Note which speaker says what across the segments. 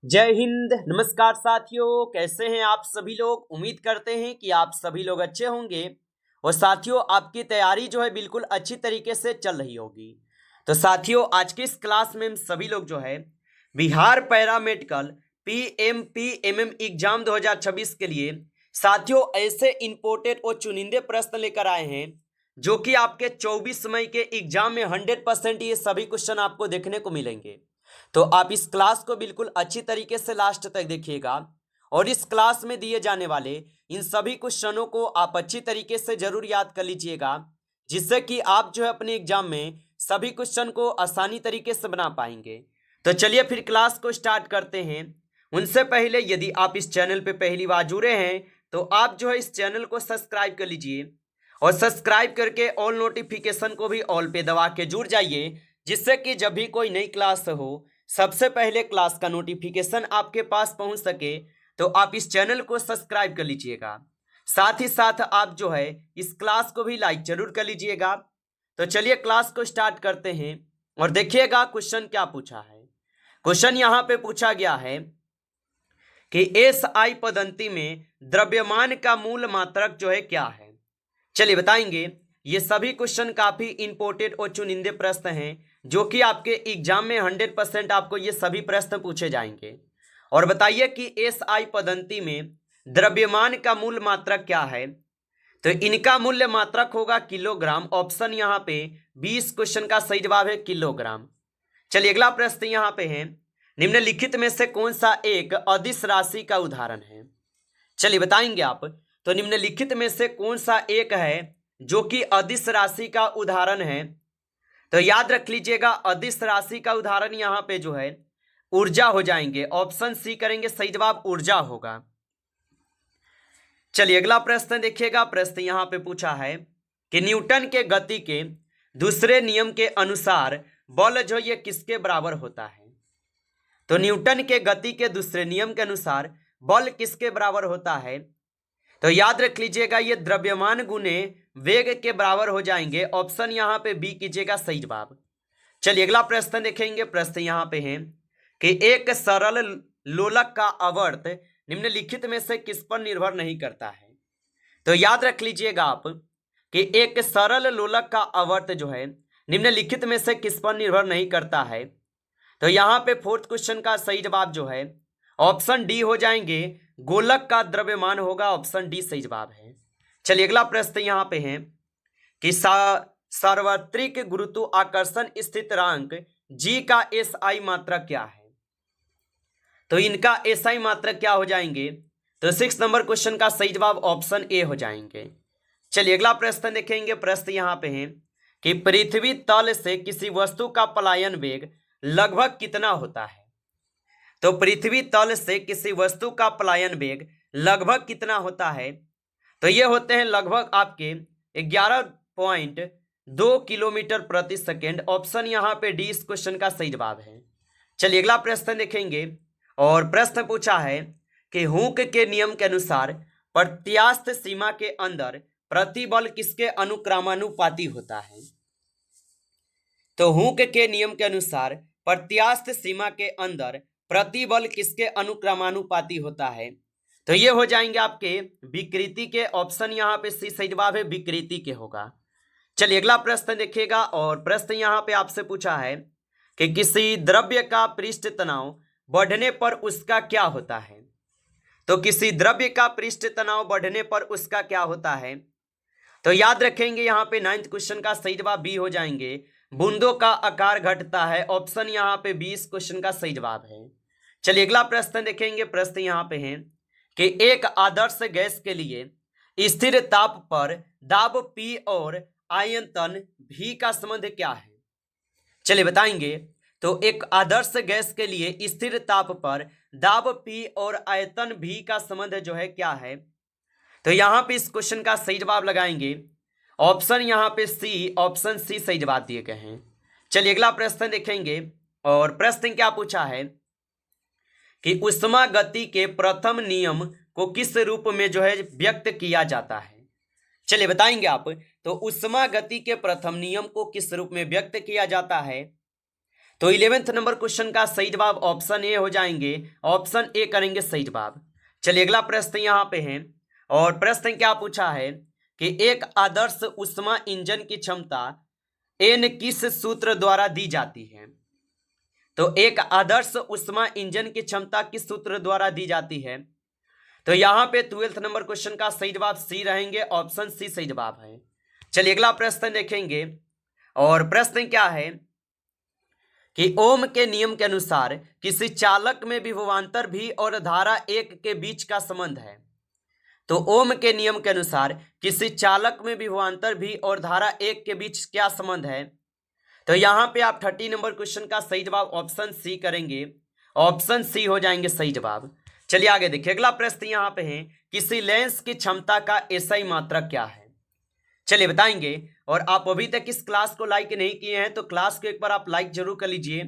Speaker 1: जय हिंद। नमस्कार साथियों, कैसे हैं आप सभी लोग। उम्मीद करते हैं कि आप सभी लोग अच्छे होंगे और साथियों आपकी तैयारी जो है बिल्कुल अच्छी तरीके से चल रही होगी। तो साथियों आज की इस क्लास में हम सभी लोग जो है बिहार पैरामेडिकल PMPMM एग्जाम 2026 के लिए साथियों ऐसे इंपोर्टेड और चुनिंदे प्रश्न लेकर आए हैं जो कि आपके 24 मई के एग्जाम में 100% ये सभी क्वेश्चन आपको देखने को मिलेंगे। तो आप इस क्लास को बिल्कुल अच्छी तरीके से लास्ट तक देखिएगा और इस क्लास में दिए जाने वाले इन सभी क्वेश्चनों को आप अच्छी तरीके से जरूर याद कर लीजिएगा, जिससे कि आप जो है अपने एग्जाम में सभी क्वेश्चन को आसानी तरीके से बना पाएंगे। तो चलिए फिर क्लास को स्टार्ट करते हैं। उनसे पहले यदि आप इस चैनल पे पहली बार जुड़े हैं तो आप जो है इस चैनल को सब्सक्राइब कर लीजिए और सब्सक्राइब करके ऑल नोटिफिकेशन को भी ऑल पे दबा के जुड़ जाइए, जिससे कि जब भी कोई नई क्लास हो सबसे पहले क्लास का नोटिफिकेशन आपके पास पहुंच सके। तो आप इस चैनल को सब्सक्राइब कर लीजिएगा, साथ ही साथ आप जो है इस क्लास को भी लाइक जरूर कर लीजिएगा। तो चलिए क्लास को स्टार्ट करते हैं और देखिएगा क्वेश्चन क्या पूछा है। क्वेश्चन यहाँ पे पूछा गया है कि SI पद्धति में द्रव्यमान का मूल मात्रक जो है क्या है। चलिए बताएंगे। ये सभी क्वेश्चन काफी इंपोर्टेंट और चुनिंदे प्रश्न हैं जो कि आपके एग्जाम में 100% आपको ये सभी प्रश्न पूछे जाएंगे। और बताइए कि SI पद्धति में द्रव्यमान का मूल मात्रक क्या है। तो इनका मूल्य मात्रक होगा किलोग्राम। ऑप्शन यहाँ पे 20 क्वेश्चन का सही जवाब है किलोग्राम। चलिए अगला प्रश्न यहाँ पे है, निम्नलिखित में से कौन सा एक अदिश राशि का उदाहरण है। चलिए बताएंगे आप। तो निम्नलिखित में से कौन सा एक है जो कि अदिश राशि का उदाहरण है। तो याद रख लीजिएगा अदिश राशि का उदाहरण यहाँ पे जो है ऊर्जा हो जाएंगे। ऑप्शन सी करेंगे, सही जवाब ऊर्जा होगा। चलिए अगला प्रश्न देखिएगा। प्रश्न यहाँ पे पूछा है कि न्यूटन के गति के दूसरे नियम के अनुसार बल जो ये किसके बराबर होता है। तो न्यूटन के गति के दूसरे नियम के अनुसार बल किसके बराबर होता है। तो याद रख लीजिएगा ये द्रव्यमान गुने वेग के बराबर हो जाएंगे। ऑप्शन यहाँ पे बी कीजिएगा, सही जवाब। चलिए अगला प्रश्न देखेंगे। प्रश्न यहाँ पे है कि एक सरल लोलक का आवर्त निम्नलिखित में से किस पर निर्भर नहीं करता है। तो याद रख लीजिएगा आप कि एक सरल लोलक का आवर्त जो है निम्नलिखित में से किस पर निर्भर नहीं करता है। तो यहाँ पे फोर्थ क्वेश्चन का सही जवाब जो है ऑप्शन डी हो जाएंगे, गोलक का द्रव्यमान होगा। ऑप्शन डी सही जवाब है। चलिए अगला प्रश्न यहाँ पे है कि सार्वत्रिक गुरुत्वाकर्षण स्थिरांक जी का SI मात्रक क्या है। तो इनका SI मात्रक क्या हो जाएंगे। तो 6 नंबर क्वेश्चन का सही जवाब ऑप्शन ए हो जाएंगे। चलिए अगला प्रश्न देखेंगे। प्रश्न यहाँ पे है कि पृथ्वी तल से किसी वस्तु का पलायन वेग लगभग कितना होता है। तो पृथ्वी तल से किसी वस्तु का पलायन वेग लगभग कितना होता है। तो ये होते हैं लगभग आपके 11.2 किलोमीटर प्रति सेकेंड। ऑप्शन यहाँ पे डी इस क्वेश्चन का सही जवाब है। चलिए अगला प्रश्न देखेंगे और प्रश्न पूछा है कि हुक के नियम के अनुसार प्रत्यास्थ सीमा के अंदर प्रतिबल किसके अनुक्रमानुपाती होता है। तो हुक के नियम के अनुसार प्रत्यास्थ सीमा के अंदर प्रतिबल किसके अनुक्रमानुपाती होता है। तो ये हो जाएंगे आपके विकृति के। ऑप्शन यहाँ पे सी सही जवाब है, विकृति के होगा। चलिए अगला प्रश्न देखिएगा और प्रश्न यहाँ पे आपसे पूछा है कि किसी द्रव्य का पृष्ठ तनाव बढ़ने पर उसका क्या होता है। तो किसी द्रव्य का पृष्ठ तनाव बढ़ने पर उसका क्या होता है। तो याद रखेंगे यहाँ पे 9th क्वेश्चन का सही जवाब बी हो जाएंगे, बूंदों का आकार घटता है। ऑप्शन यहाँ पे 20 क्वेश्चन का सही जवाब है। चलिए अगला प्रश्न देखेंगे। प्रश्न यहाँ पे है कि एक आदर्श गैस के लिए स्थिर ताप पर दाब P और आयतन V का संबंध क्या है। चलिए बताएंगे। तो एक आदर्श गैस के लिए स्थिर ताप पर दाब P और आयतन V का संबंध जो है क्या है। तो यहाँ पे इस क्वेश्चन का सही जवाब लगाएंगे। ऑप्शन यहाँ पे सी, ऑप्शन सी सही जवाब दिए गए हैं। चलिए अगला प्रश्न देखेंगे और प्रश्न क्या पूछा है कि उष्मा गति के प्रथम नियम को किस रूप में जो है व्यक्त किया जाता है। चलिए बताएंगे आप। तो उष्मा गति के प्रथम नियम को किस रूप में व्यक्त किया जाता है। तो 11वें नंबर क्वेश्चन का सही जवाब ऑप्शन ए हो जाएंगे, ऑप्शन ए करेंगे सही जवाब। चलिए अगला प्रश्न यहाँ पे है, और प्रश्न क्या पूछा है कि एक आदर्श ऊष्मा इंजन की क्षमता एन किस सूत्र द्वारा दी जाती है। तो एक आदर्श ऊष्मा इंजन की क्षमता किस सूत्र द्वारा दी जाती है। तो यहाँ पे 12वें नंबर क्वेश्चन का सही जवाब सी रहेंगे, ऑप्शन सी सही जवाब है। चलिए अगला प्रश्न देखेंगे, और प्रश्न क्या है कि ओम के नियम के अनुसार किसी चालक में विभवांतर भी और धारा एक के बीच का संबंध है। तो ओम के नियम के अनुसार किसी चालक में विभवांतर भी और धारा एक के बीच क्या संबंध है। तो यहाँ पे आप 30 नंबर क्वेश्चन का सही जवाब ऑप्शन सी करेंगे, ऑप्शन सी हो जाएंगे सही जवाब। चलिए आगे देखिए, अगला प्रश्न यहाँ पे है किसी लेंस की क्षमता का एसआई मात्रक क्या है। चलिए बताएंगे, और आप अभी तक इस क्लास को लाइक नहीं किए हैं तो क्लास को एक बार आप लाइक जरूर कर लीजिए।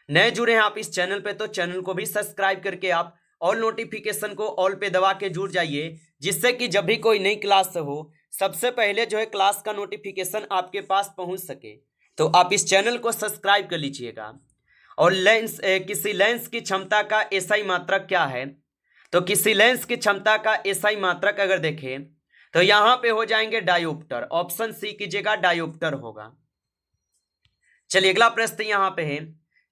Speaker 1: नए जुड़े हैं आप इस चैनल पे तो चैनल को भी सब्सक्राइब करके आप ऑल नोटिफिकेशन को ऑल पे दबा के जुड़ जाइए, जिससे कि जब भी कोई नई क्लास हो सबसे पहले जो है क्लास का नोटिफिकेशन आपके पास पहुंच सके। तो आप इस चैनल को सब्सक्राइब कर लीजिएगा। और किसी लेंस की क्षमता का एसआई मात्रक क्या है। तो किसी लेंस की क्षमता का एसआई मात्रक अगर देखें तो यहां पे हो जाएंगे डायोप्टर, ऑप्शन सी कीजिएगा, डायोप्टर होगा। चलिए अगला प्रश्न यहां पे है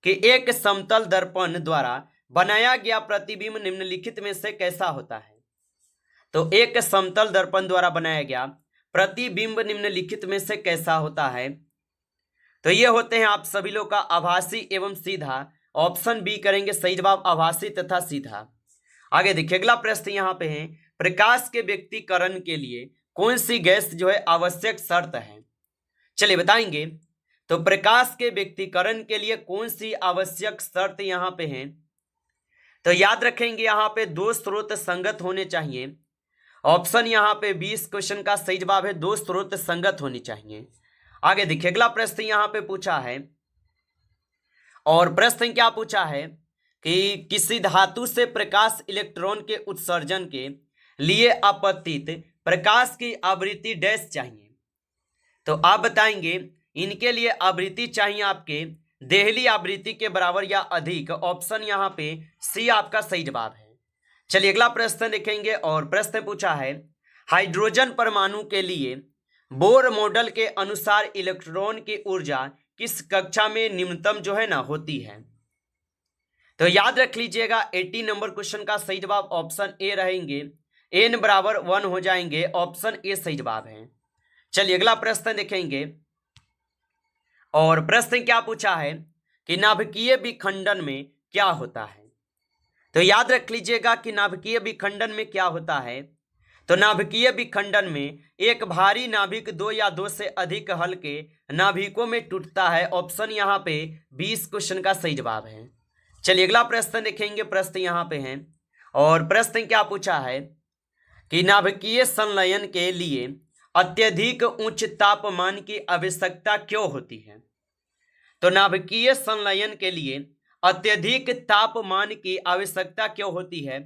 Speaker 1: कि एक समतल दर्पण द्वारा बनाया गया प्रतिबिंब निम्नलिखित में से कैसा होता है। तो एक समतल दर्पण द्वारा बनाया गया प्रतिबिंब निम्नलिखित में से कैसा होता है। तो ये होते हैं आप सभी लोग का आभासी एवं सीधा, ऑप्शन बी करेंगे सही जवाब, आभासी तथा सीधा। आगे देखिए अगला प्रश्न यहाँ पे है प्रकाश के व्यक्तीकरण के लिए कौन सी गैस जो है आवश्यक शर्त है। चलिए बताएंगे, तो प्रकाश के व्यक्तीकरण के लिए कौन सी आवश्यक शर्त यहाँ पे है। तो याद रखेंगे यहाँ पे दो स्रोत संगत होने चाहिए, ऑप्शन यहाँ पे 20 क्वेश्चन का सही जवाब है, दो स्रोत संगत होनी चाहिए। आगे देखिए अगला प्रश्न यहाँ पे पूछा है, और प्रश्न क्या पूछा है कि किसी धातु से प्रकाश इलेक्ट्रॉन के उत्सर्जन के लिए आपतित प्रकाश की आवृत्ति डैश चाहिए। तो आप बताएंगे इनके लिए आवृत्ति चाहिए आपके देहली आवृत्ति के बराबर या अधिक, ऑप्शन यहाँ पे सी आपका सही जवाब है। चलिए अगला प्रश्न देखेंगे, और प्रश्न पूछा है हाइड्रोजन परमाणु के लिए बोर मॉडल के अनुसार इलेक्ट्रॉन की ऊर्जा किस कक्षा में निम्नतम जो है ना होती है। तो याद रख लीजिएगा 80 नंबर क्वेश्चन का सही जवाब ऑप्शन ए रहेंगे, n बराबर 1 हो जाएंगे, ऑप्शन ए सही जवाब है। चलिए अगला प्रश्न देखेंगे, और प्रश्न क्या पूछा है कि नाभिकीय विखंडन में क्या होता है। तो याद रख लीजिएगा कि नाभिकीय विखंडन में क्या होता है। तो नाभिकीय विखंडन में एक भारी नाभिक दो या दो से अधिक हल्के नाभिकों में टूटता है, ऑप्शन यहाँ पे 20 क्वेश्चन का सही जवाब है। चलिए अगला प्रश्न देखेंगे, प्रश्न यहाँ पे है, और प्रश्न क्या पूछा है कि नाभिकीय संलयन के लिए अत्यधिक उच्च तापमान की आवश्यकता क्यों होती है। तो नाभिकीय संलयन के लिए अत्यधिक तापमान की आवश्यकता क्यों होती है।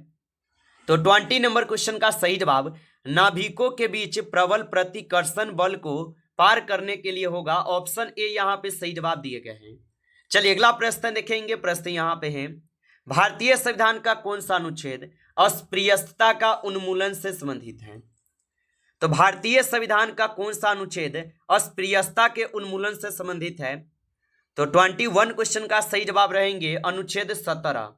Speaker 1: तो 20 नंबर क्वेश्चन का सही जवाब नाभिकों के बीच प्रबल प्रतिकर्षण बल को पार करने के लिए होगा, ऑप्शन ए यहाँ पे सही जवाब दिए गए हैं। चलिए अगला प्रश्न देखेंगे, प्रश्न यहाँ पे है भारतीय संविधान का कौन सा अनुच्छेद अस्पृश्यता का उन्मूलन से संबंधित है। तो भारतीय संविधान का कौन सा अनुच्छेद अस्पृश्यता के उन्मूलन से संबंधित है। तो 21 क्वेश्चन का सही जवाब रहेंगे अनुच्छेद 17,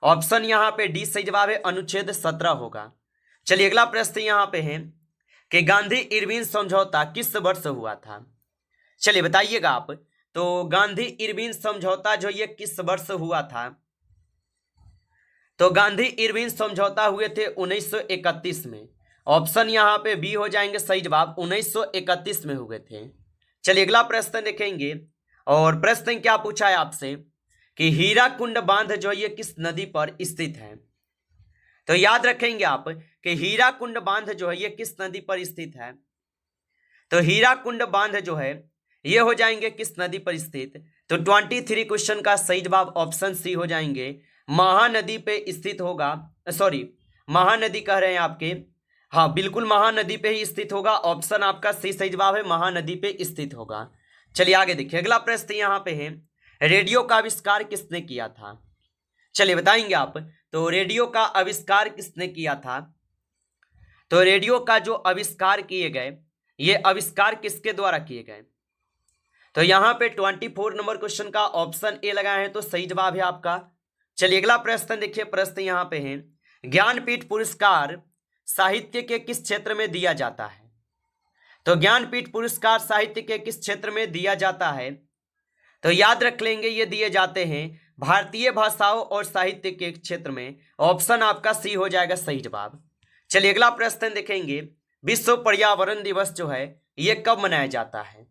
Speaker 1: ऑप्शन यहाँ पे डी सही जवाब है, अनुच्छेद 17 होगा। चलिए अगला प्रश्न यहाँ पे है कि गांधी इरविन समझौता किस वर्ष हुआ था। चलिए बताइएगा आप, तो गांधी इरविन समझौता जो ये किस वर्ष हुआ था। तो गांधी इरविन समझौता हुए थे 1931 में, ऑप्शन यहाँ पे बी हो जाएंगे सही जवाब, 1931 में हुए थे। चलिए अगला प्रश्न देखेंगे, और प्रश्न क्या पूछा है आपसे कि हीराकुंड बांध जो ये किस नदी पर स्थित है। तो याद रखेंगे आप कि हीराकुंड बांध जो है ये किस नदी पर स्थित है। तो हीराकुंड बांध जो है ये हो जाएंगे किस नदी पर स्थित। तो 23 क्वेश्चन का सही जवाब ऑप्शन सी हो जाएंगे, महानदी पे स्थित होगा, सॉरी महानदी कह रहे हैं आपके, हाँ बिल्कुल महानदी पे ही स्थित होगा, ऑप्शन आपका सी सही जवाब है, महानदी पे स्थित होगा। चलिए आगे देखिए अगला प्रश्न यहाँ पे है रेडियो का आविष्कार किसने किया था? चलिए बताएंगे आप। तो रेडियो का आविष्कार किसने किया था? तो रेडियो का जो आविष्कार किए गए, ये आविष्कार किसके द्वारा किए गए? तो यहाँ पे 24 नंबर क्वेश्चन का ऑप्शन ए लगाए हैं, तो सही जवाब है आपका। चलिए अगला प्रश्न देखिए। प्रश्न यहाँ पे है, ज्ञानपीठ पुरस्कार साहित्य के किस क्षेत्र में दिया जाता है? तो ज्ञानपीठ पुरस्कार साहित्य के किस क्षेत्र में दिया जाता है? तो याद रख लेंगे, ये दिए जाते हैं भारतीय भाषाओं और साहित्य के क्षेत्र में। ऑप्शन आपका सी हो जाएगा सही जवाब। चलिए अगला प्रश्न देखेंगे, विश्व पर्यावरण दिवस जो है ये कब मनाया जाता है?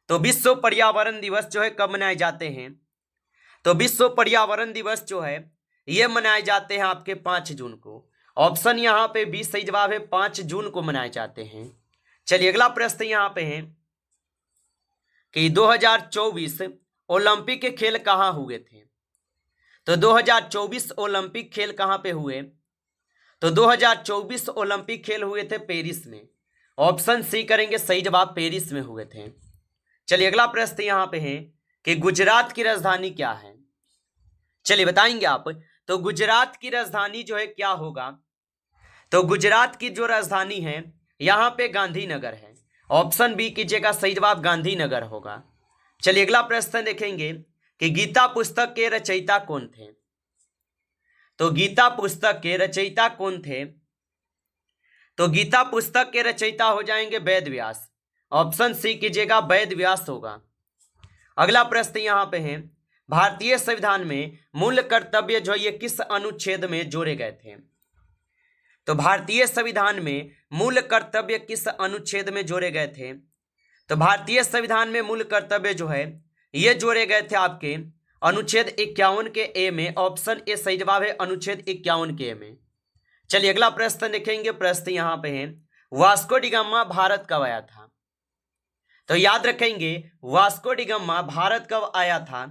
Speaker 1: तो विश्व पर्यावरण दिवस जो है कब मनाए जाते हैं? तो विश्व पर्यावरण दिवस जो है ये मनाए जाते हैं आपके 5 जून को। ऑप्शन यहाँ पे बी सही जवाब है, 5 जून को मनाए जाते हैं। चलिए अगला प्रश्न यहाँ पे है कि 2024 ओलंपिक के खेल कहाँ हुए थे? तो 2024 ओलंपिक खेल कहाँ पे हुए? तो 2024 ओलंपिक खेल हुए थे पेरिस में। ऑप्शन सी करेंगे सही जवाब, पेरिस में हुए थे। चलिए अगला प्रश्न यहाँ पे है कि गुजरात की राजधानी क्या है? चलिए बताएंगे आप। तो गुजरात की राजधानी जो है क्या होगा? तो गुजरात की जो राजधानी है यहाँ पे गांधीनगर है। ऑप्शन बी कीजिएगा सही जवाब, गांधीनगर होगा। चलिए अगला प्रश्न देखेंगे कि गीता पुस्तक के रचयिता कौन थे? तो गीता पुस्तक के रचयिता कौन थे? तो गीता पुस्तक के रचयिता हो जाएंगे वेद व्यास। ऑप्शन सी कीजिएगा, वेद व्यास होगा। अगला प्रश्न यहाँ पे है, भारतीय संविधान में मूल कर्तव्य जो ये किस अनुच्छेद में जोड़े गए थे? तो भारतीय संविधान में मूल कर्तव्य किस अनुच्छेद में जोड़े गए थे? तो भारतीय संविधान में मूल कर्तव्य जो है ये जोड़े गए थे आपके अनुच्छेद 51 के ए में। ऑप्शन ए सही जवाब है, अनुच्छेद 51 के ए में। चलिए अगला प्रश्न देखेंगे। प्रश्न यहाँ पे है, वास्को डी गामा भारत कब आया था? तो याद रखेंगे, वास्को डी गामा भारत कब आया था?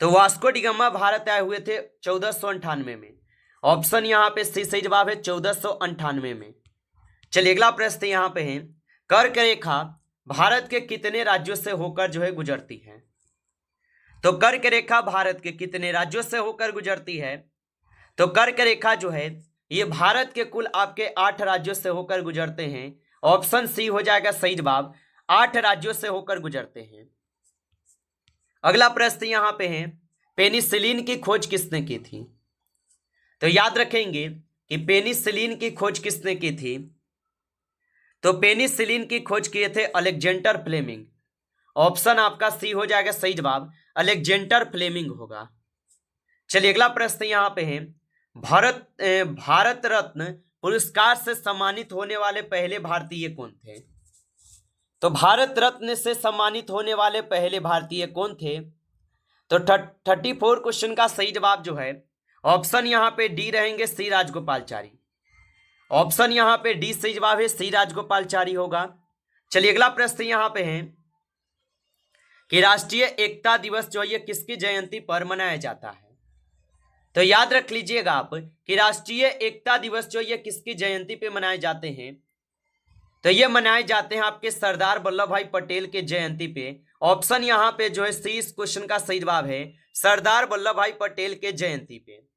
Speaker 1: तो वास्को डी गामा भारत आए हुए थे 1498 में। ऑप्शन यहाँ पे सी सही जवाब है, 1498 में। चलिए अगला प्रश्न यहाँ पे है, कर्क रेखा भारत के कितने राज्यों से होकर जो है गुजरती है? तो कर्क रेखा भारत के कितने राज्यों से होकर गुजरती है? तो कर्क रेखा जो है ये भारत के कुल आपके 8 राज्यों से होकर गुजरते हैं। ऑप्शन सी हो जाएगा सही जवाब, 8 राज्यों से होकर गुजरते हैं। अगला प्रश्न यहाँ पे है, पेनिसिलिन की खोज किसने की थी? तो याद रखेंगे कि पेनिसिलिन की खोज किसने की थी? तो पेनिसिलिन की खोज किए थे अलेक्जेंडर फ्लेमिंग। ऑप्शन आपका सी हो जाएगा सही जवाब, अलेक्जेंडर फ्लेमिंग होगा। चलिए अगला प्रश्न यहाँ पे है, भारत रत्न पुरस्कार से सम्मानित होने वाले पहले भारतीय कौन थे? तो भारत रत्न से सम्मानित होने वाले पहले भारतीय कौन थे? तो 34 क्वेश्चन का सही जवाब जो है ऑप्शन यहाँ पे डी रहेंगे, सी राजगोपालचारी। ऑप्शन यहाँ पे डी सही जवाब है, सी राजगोपालचारी होगा। चलिए अगला प्रश्न यहाँ पे है कि राष्ट्रीय एकता दिवस जो है किसकी जयंती पर मनाया जाता है? तो याद रख लीजिएगा आप कि राष्ट्रीय एकता दिवस जो ये किसकी जयंती पे मनाए जाते हैं? तो ये मनाए जाते हैं आपके सरदार वल्लभ भाई पटेल के जयंती पे। ऑप्शन यहाँ पे जो है सी इस क्वेश्चन का सही जवाब है, सरदार वल्लभ भाई पटेल के जयंती पे।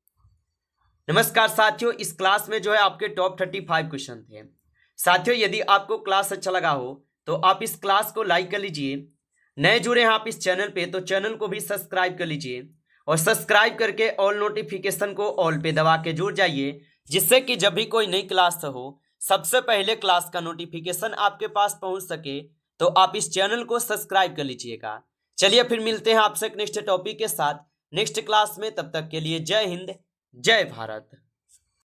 Speaker 1: नमस्कार साथियों, इस क्लास में जो है आपके टॉप 35 क्वेश्चन थे। साथियों यदि आपको क्लास अच्छा लगा हो तो आप इस क्लास को लाइक कर लीजिए। नए जुड़े हैं आप इस चैनल पे तो चैनल को भी सब्सक्राइब कर लीजिए और सब्सक्राइब करके ऑल नोटिफिकेशन को ऑल पे दबा के जुड़ जाइए, जिससे कि जब भी कोई नई क्लास हो सबसे पहले क्लास का नोटिफिकेशन आपके पास पहुंच सके। तो आप इस चैनल को सब्सक्राइब कर लीजिएगा। चलिए फिर मिलते हैं आपसे नेक्स्ट टॉपिक के साथ नेक्स्ट क्लास में। तब तक के लिए जय हिंद, जय भारत।